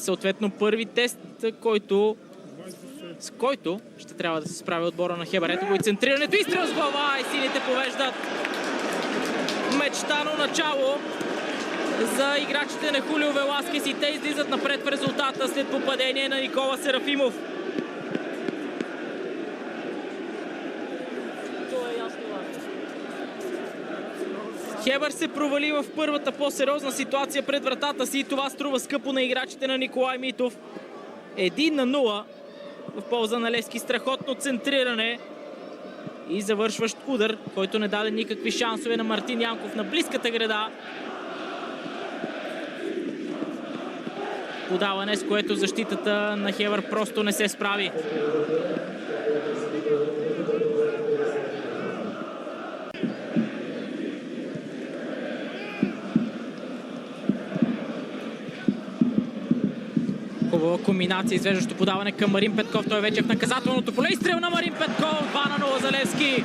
съответно първи тест, с който ще трябва да се справи отбора на Хебър. Ето го и центрирането, изстрел с глава и сините повеждат. Мечтано начало за играчите на Хулио Веласкес и те излизат напред в резултата след попадение на Никола Серафимов. Хебър се провали в първата по-сериозна ситуация пред вратата си и това струва скъпо на играчите на Николай Митов. 1-0 в полза на Левски. Страхотно центриране и завършващ удар, който не даде никакви шансове на Мартин Янков на близката града. Подаване, с което защитата на Хебър просто не се справи. Хубава комбинация, извеждащо подаване към Марин Петков. Той вече е в наказателното поле. Изстрел на Марин Петков. 2-0 за Левски.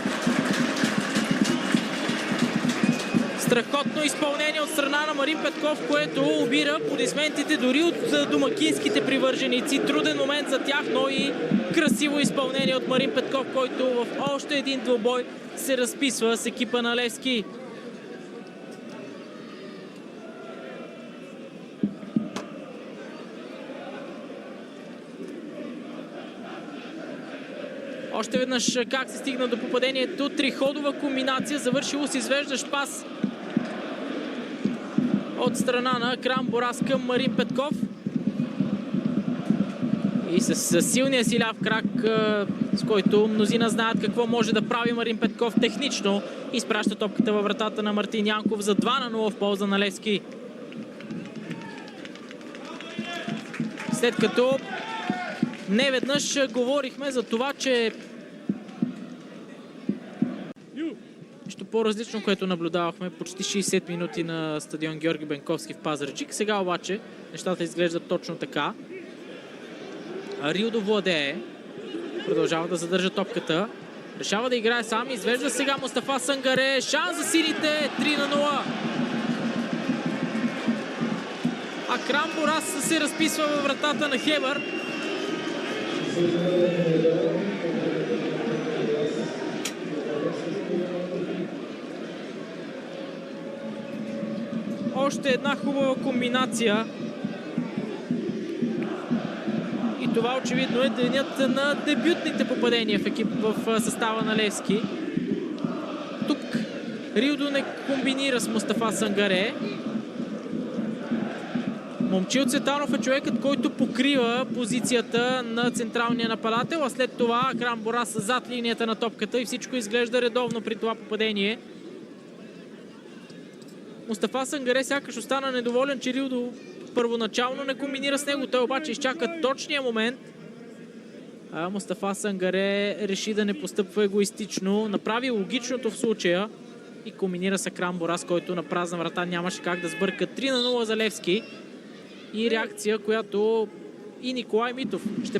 Страхотно изпълнение от страна на Марин Петков, което обира аплодисментите дори от домакинските привърженици. Труден момент за тях, но и красиво изпълнение от Марин Петков, който в още един двубой се разписва с екипа на Левски. Още веднъж как се стигна до попадението. Триходова комбинация, завършило с извеждащ пас от страна на Крам Борас към Марин Петков. И с силния си ляв крак, с който мнозина знаят какво може да прави Марин Петков технично, изпраща топката във вратата на Мартин Янков за 2-0 в полза на Левски. След като неведнъж говорихме за това, че нещо по-различно, което наблюдавахме почти 60 минути на стадион Георги Бенковски в Пазарджик. Сега обаче нещата изглеждат точно така. Рилдо владее, продължава да задържа топката, решава да играе сам, извежда сега Мустафа Сангаре, шанс за сините, 3-0. Акрам Борас се разписва във вратата на Хебър. Още една хубава комбинация. И това очевидно е денят на дебютните попадения в състава на Левски. Тук Рилдо не комбинира с Мустафа Сангаре. Момчил Цветанов е човекът, който покрива позицията на централния нападател, а след това Акрам Борас зад линията на топката и всичко изглежда редовно при това попадение. Мустафа Сангаре сякаш остана недоволен, че Рилдо първоначално не комбинира с него. Той обаче изчака точния момент. Мустафа Сангаре реши да не постъпва егоистично. Направи логичното в случая и комбинира с Акрам Борас, който на празна врата нямаше как да сбърка. 3-0 за Левски. И реакция, която и Николай Митов ще